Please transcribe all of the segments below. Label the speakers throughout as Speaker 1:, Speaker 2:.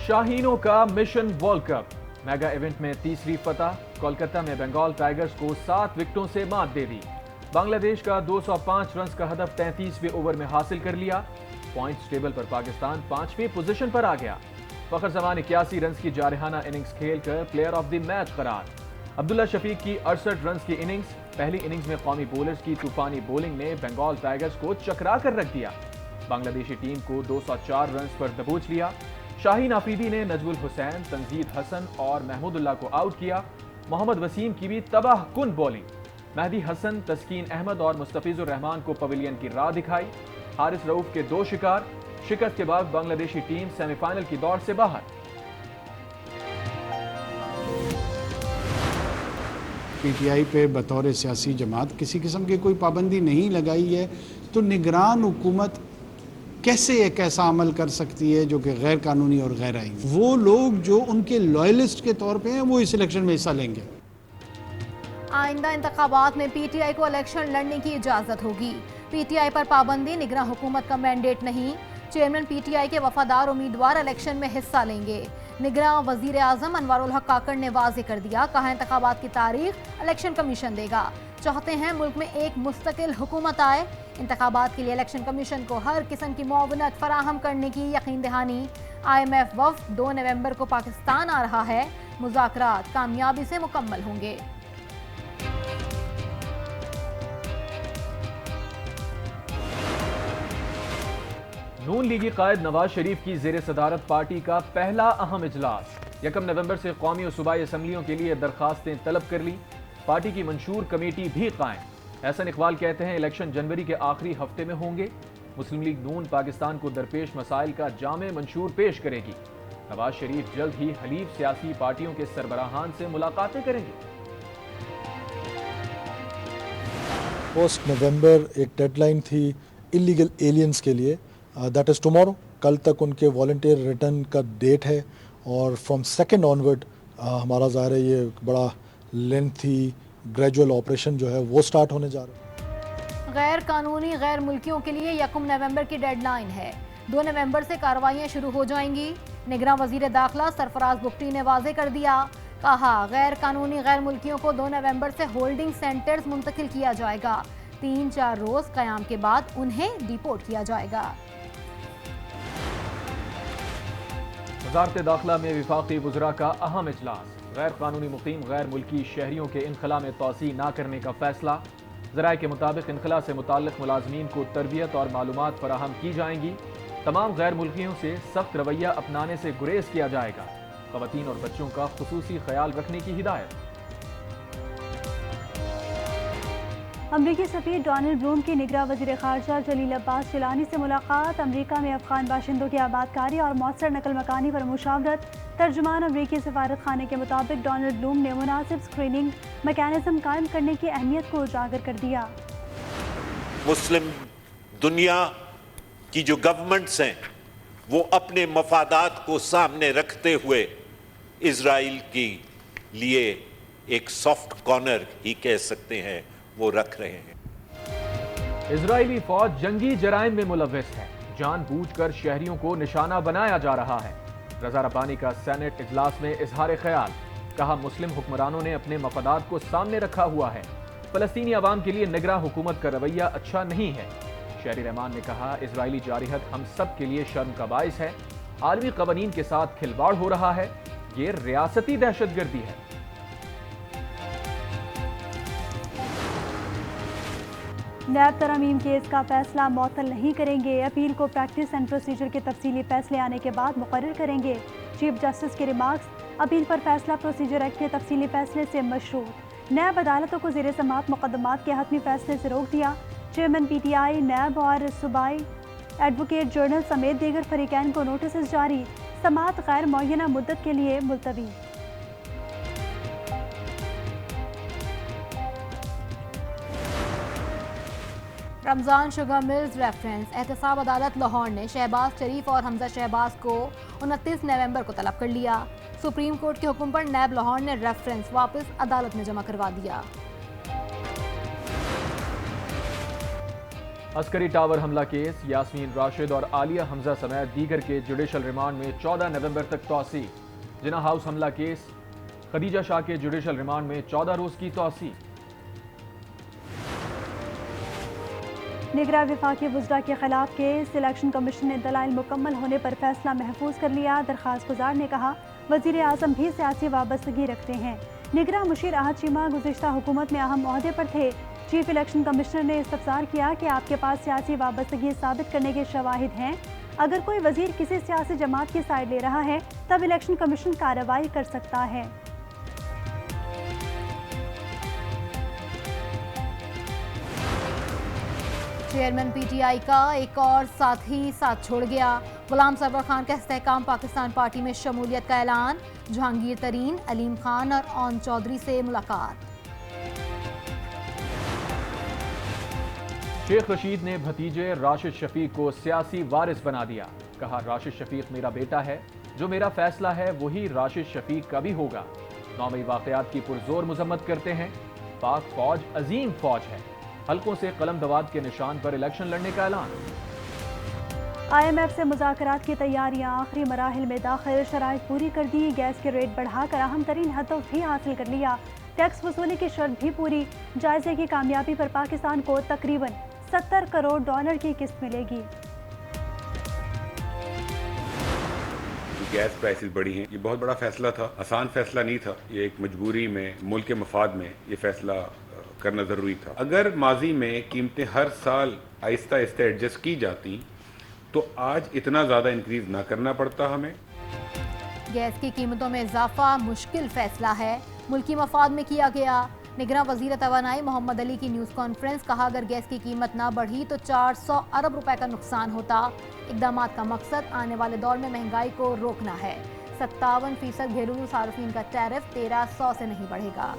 Speaker 1: شاہینوں کا mission world cup mega event میں تیسری فتح، کولکتہ میں بنگال ٹائیگرز کو 7 وکٹوں سے مات دے دی۔ بنگلہ دیش کا 205 رنز کا ہدف 33ویں اوور میں حاصل کر لیا۔ پوائنٹس ٹیبل پر پاکستان 5ویں پوزیشن پر آ گیا۔ فخر زمان 81 رنز کی جارحانہ اننگز کھیل کر پلیئر آف دی میچ قرار۔ عبداللہ شفیق کی 68 رنز کی اننگز، پہلی اننگز میں قومی بولرز کی طوفانی بولنگ نے بنگال ٹائیگرز کو چکرا کر رکھ دیا۔ بنگلہ دیشی ٹیم کو 204 رنز پر دبوچ لیا۔ شاہین آفریدی نے نجم الحسین، تنزید حسن اور محمود اللہ کو آؤٹ کیا۔ محمد وسیم کی بھی تباہ کن بولنگ، مہدی حسن، تسکین احمد اور مستفیض الرحمان کو پویلین کی راہ دکھائی۔ حارث رؤف کے 2 شکار۔ شکست کے بعد بنگلہ دیشی ٹیم سیمی فائنل کی دوڑ سے باہر۔
Speaker 2: پی ٹی آئی پہ بطور سیاسی جماعت کسی قسم کی کوئی پابندی نہیں لگائی ہے، تو نگران حکومت کیسے ایک ایسا عمل کر سکتی ہے جو کہ غیر قانونی اور غیر آئینی؟ وہ لوگ جو ان کے لائلسٹ کے طور پہ ہیں وہ اس الیکشن میں حصہ لیں گے۔
Speaker 3: آئندہ انتخابات میں پی ٹی آئی کو الیکشن لڑنے کی اجازت ہوگی۔ پی ٹی آئی پر پابندی نگراں حکومت کا مینڈیٹ نہیں۔ چیئرمین پی ٹی آئی کے وفادار امیدوار الیکشن میں حصہ لیں گے۔ نگراں وزیر اعظم انوار الحق کاکڑ نے واضح کر دیا، کہا انتخابات کی تاریخ الیکشن کمیشن دے گا۔ چاہتے ہیں ملک میں ایک مستقل حکومت آئے۔ انتخابات کے لیے الیکشن کمیشن کو ہر قسم کی معاونت فراہم کرنے کی یقین دہانی۔ آئی ایم ایف وفد 2 نومبر کو پاکستان آ رہا ہے۔ مذاکرات کامیابی سے مکمل ہوں گے۔
Speaker 1: نون لیگی قائد نواز شریف کی زیر صدارت پارٹی کا پہلا اہم اجلاس 1 نومبر سے قومی اور صوبائی اسمبلیوں کے لیے درخواستیں طلب کر لی۔ پارٹی کی منشور کمیٹی بھی قائم۔ احسن اقبال کہتے ہیں الیکشن جنوری کے آخری ہفتے میں ہوں گے۔ مسلم لیگ نون پاکستان کو درپیش مسائل کا جامع منشور پیش کرے گی۔ نواز شریف جلد ہی حلیف سیاسی پارٹیوں کے سربراہان سے ملاقاتیں کریں گے۔
Speaker 4: پوسٹ نومبر ایک ڈیڈ لائن تھی انلیگل ایلینز کے لیے، دیٹ از ٹمورو۔ کل تک ان کے والنٹیئر ریٹرن کا ڈیٹ ہے، اور فرام 2 آنورڈ ہمارا ظاہر ہے یہ بڑا لینتھی گریجول آپریشن جو ہے وہ سٹارٹ ہونے جا رہا ہے۔
Speaker 3: غیر قانونی غیر ملکیوں کے لیے 1 نومبر کی ڈیڈ لائن ہے۔ 2 نومبر سے کارروائیاں شروع ہو جائیں گی۔ نگراں وزیر داخلہ سرفراز بگٹی نے واضح کر دیا، کہا غیر قانونی غیر ملکیوں کو 2 نومبر سے ہولڈنگ سینٹرز منتقل کیا جائے گا۔ 3-4 روز قیام کے بعد انہیں ڈیپورٹ کیا جائے گا۔
Speaker 1: وزارت داخلہ میں وفاقی وزراء کا اہم اجلاس۔ غیر قانونی مقیم غیر ملکی شہریوں کے انخلاء میں توسیع نہ کرنے کا فیصلہ۔ ذرائع کے مطابق انخلاء سے متعلق ملازمین کو تربیت اور معلومات فراہم کی جائیں گی۔ تمام غیر ملکیوں سے سخت رویہ اپنانے سے گریز کیا جائے گا۔ خواتین اور بچوں کا خصوصی خیال رکھنے کی ہدایت۔
Speaker 5: امریکی سفیر ڈونلڈ بلوم کی نگراں وزیر خارجہ جلیل عباس جیلانی سے ملاقات۔ امریکہ میں افغان باشندوں کی آباد کاری اور مؤثر نقل مکانی پر مشاورت۔ ترجمان امریکی سفارت خانے کے مطابق ڈونلڈ بلوم نے مناسب اسکریننگ میکانزم قائم کرنے کی اہمیت کو اجاگر کر دیا۔
Speaker 6: مسلم دنیا کی جو گورنمنٹس ہیں وہ اپنے مفادات کو سامنے رکھتے ہوئے اسرائیل کے لیے ایک سافٹ کارنر ہی کہہ سکتے ہیں وہ رکھ رہے ہیں۔
Speaker 1: اسرائیلی فوج جنگی جرائم میں ملوث ہے۔ جان بوجھ کر شہریوں کو نشانہ بنایا جا رہا ہے۔ رضا ربانی کا سینٹ اجلاس میں اظہار خیال، کہا مسلم حکمرانوں نے اپنے مفادات کو سامنے رکھا ہوا ہے۔ فلسطینی عوام کے لیے نگراں حکومت کا رویہ اچھا نہیں ہے۔ شہری رحمان نے کہا اسرائیلی جارحیت ہم سب کے لیے شرم کا باعث ہے۔ عالمی قوانین کے ساتھ کھلواڑ ہو رہا ہے۔ یہ ریاستی دہشت گردی ہے۔
Speaker 5: نیب ترامیم کیس کا فیصلہ معطل نہیں کریں گے۔ اپیل کو پریکٹس اینڈ پروسیجر کے تفصیلی فیصلے آنے کے بعد مقرر کریں گے۔ چیف جسٹس کے ریمارکس، اپیل پر فیصلہ پروسیجر ایکٹ کے تفصیلی فیصلے سے مشروط۔ نیب عدالتوں کو زیر سماعت مقدمات کے حتمی فیصلے سے روک دیا۔ Chairman P T I, NAB اور صوبائی ایڈوکیٹ جنرل سمیت دیگر فریقین کو نوٹسز جاری۔ سماعت غیر معینہ مدت کے لیے ملتوی۔
Speaker 3: رمضان شوگر ملز ریفرنس، احتساب عدالت لاہور نے شہباز شریف اور حمزہ شہباز کو 29 نومبر کو طلب کر لیا۔ سپریم کورٹ کے حکم پر نیب لاہور نے ریفرنس واپس عدالت میں جمع کروا دیا۔
Speaker 1: عسکری ٹاور حملہ کیس، یاسمین راشد اور عالیہ حمزہ سمیت دیگر کے جوڈیشل ریمانڈ میں 14 نومبر تک توسیع۔ جناح ہاؤس حملہ کیس، خدیجہ شاہ کے جوڈیشل ریمانڈ میں 14 روز کی توسیع۔
Speaker 5: نگراں وفاقی وزراء کے خلاف کیس، الیکشن کمیشن نے دلائل مکمل ہونے پر فیصلہ محفوظ کر لیا۔ درخواست گزار نے کہا وزیر اعظم بھی سیاسی وابستگی رکھتے ہیں۔ نگراں مشیر احد چیمہ گزشتہ حکومت میں اہم عہدے پر تھے۔ چیف الیکشن کمشنر نے استفسار کیا کہ آپ کے پاس سیاسی وابستگی ثابت کرنے کے شواہد ہیں؟ اگر کوئی وزیر کسی سیاسی جماعت کی سائیڈ لے رہا ہے تب الیکشن کمیشن کارروائی کر سکتا ہے۔
Speaker 3: چیئرمین پی ٹی آئی کا ایک اور ساتھی ساتھ چھوڑ گیا۔ غلام سرور خان کا استحکام پاکستان پارٹی میں شمولیت کا اعلان۔ جہانگیر ترین، علیم خان اور اون چودھری سے ملاقات۔
Speaker 1: شیخ رشید نے بھتیجے راشد شفیق کو سیاسی وارث بنا دیا۔ کہا راشد شفیق میرا بیٹا ہے، جو میرا فیصلہ ہے وہی راشد شفیق کا بھی ہوگا۔ 9 مئی واقعات کی پرزور مذمت کرتے ہیں۔ پاک فوج عظیم فوج ہے۔ حلقوں سے قلم دواد کے نشان پر الیکشن لڑنے کا اعلان۔
Speaker 5: آئی ایم ایف سے مذاکرات کی تیاریاں آخری مراحل میں داخل، شرائط پوری کر دی۔ گیس کے ریٹ بڑھا کر اہم ترین ہدف بھی حاصل کر لیا۔ ٹیکس وصولی کی شرط بھی پوری۔ جائزے کی کامیابی پر پاکستان کو تقریباً $70 کروڑ کی قسط ملے گی۔
Speaker 7: گیس پرائسز بڑھی ہیں، یہ بہت بڑا فیصلہ تھا، آسان فیصلہ نہیں تھا۔ یہ ایک مجبوری میں، ملک کے مفاد میں یہ فیصلہ کرنا ضروری تھا۔ اگر ماضی میں قیمتیں ہر سال آہستہ آہستہ ایڈجسٹ کی جاتی تو آج اتنا زیادہ انکریز نہ کرنا پڑتا ہمیں۔
Speaker 3: گیس کی قیمتوں میں اضافہ مشکل فیصلہ ہے، ملکی مفاد میں کیا گیا۔ نگراں وزیر توانائی محمد علی کی نیوز کانفرنس، کہا اگر گیس کی قیمت نہ بڑھی تو 400 ارب روپے کا نقصان ہوتا۔ اقدامات کا مقصد آنے والے دور میں مہنگائی کو روکنا ہے۔ 57% گھریلو صارفین کا ٹیرف 1300 سے نہیں بڑھے گا۔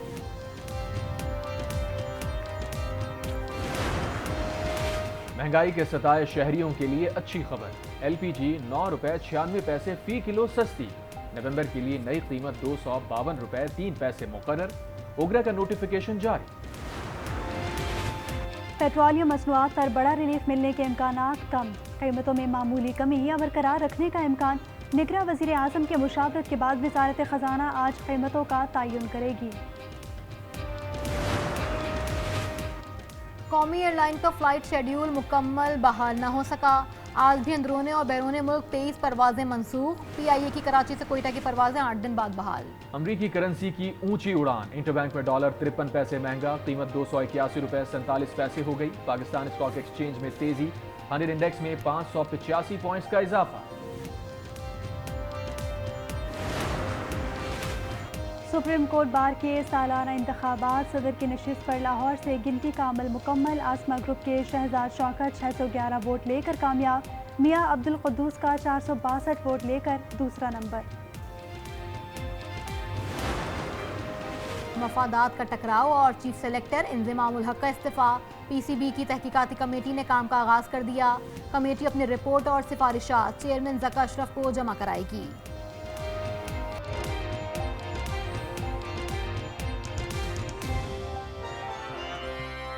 Speaker 1: مہنگائی کے ستائے شہریوں کے لیے اچھی خبر، ایل پی جی 9 روپے 96 پیسے فی کلو سستی۔ نومبر کے لیے نئی قیمت 252 روپے 3 پیسے مقرر۔ اوگرا کا نوٹیفیکیشن جاری۔
Speaker 5: پیٹرولیم مصنوعات پر بڑا ریلیف ملنے کے امکانات کم، قیمتوں میں معمولی کمی یا برقرار رکھنے کا امکان۔ نگراں وزیر اعظم کے مشاورت کے بعد وزارت خزانہ آج قیمتوں کا تعین کرے گی۔
Speaker 3: قومی ایئر لائن کا فلائٹ شیڈیول مکمل بحال نہ ہو سکا۔ آج بھی اندرون اور بیرون ملک 23 پروازیں منسوخ۔ پی آئی اے کی کراچی سے کوئٹہ کی پروازیں 8 دن بعد بحال۔
Speaker 1: امریکی کرنسی کی اونچی اڑان، انٹر بینک میں ڈالر 53 پیسے مہنگا، قیمت 281 روپے 47 پیسے ہو گئی۔ پاکستان اسٹاک ایکسچینج میں تیزی، 100 انڈیکس میں 585 پوائنٹس کا اضافہ۔
Speaker 5: سپریم کورٹ بار کے سالانہ انتخابات، صدر کی نشست پر لاہور سے گنتی کا عمل مکمل۔ آسما گروپ کے شہزاد شوکت 611 ووٹ لے کر کامیاب۔ میاں عبدالقدوس کا 462 ووٹ لے کر دوسرا نمبر۔
Speaker 3: مفادات کا ٹکراؤ اور چیف سلیکٹر انضمام الحق کا استعفیٰ۔ پی سی بی کی تحقیقاتی کمیٹی نے کام کا آغاز کر دیا۔ کمیٹی اپنی رپورٹ اور سفارشات چیئرمین ذکا اشرف کو جمع کرائے گی۔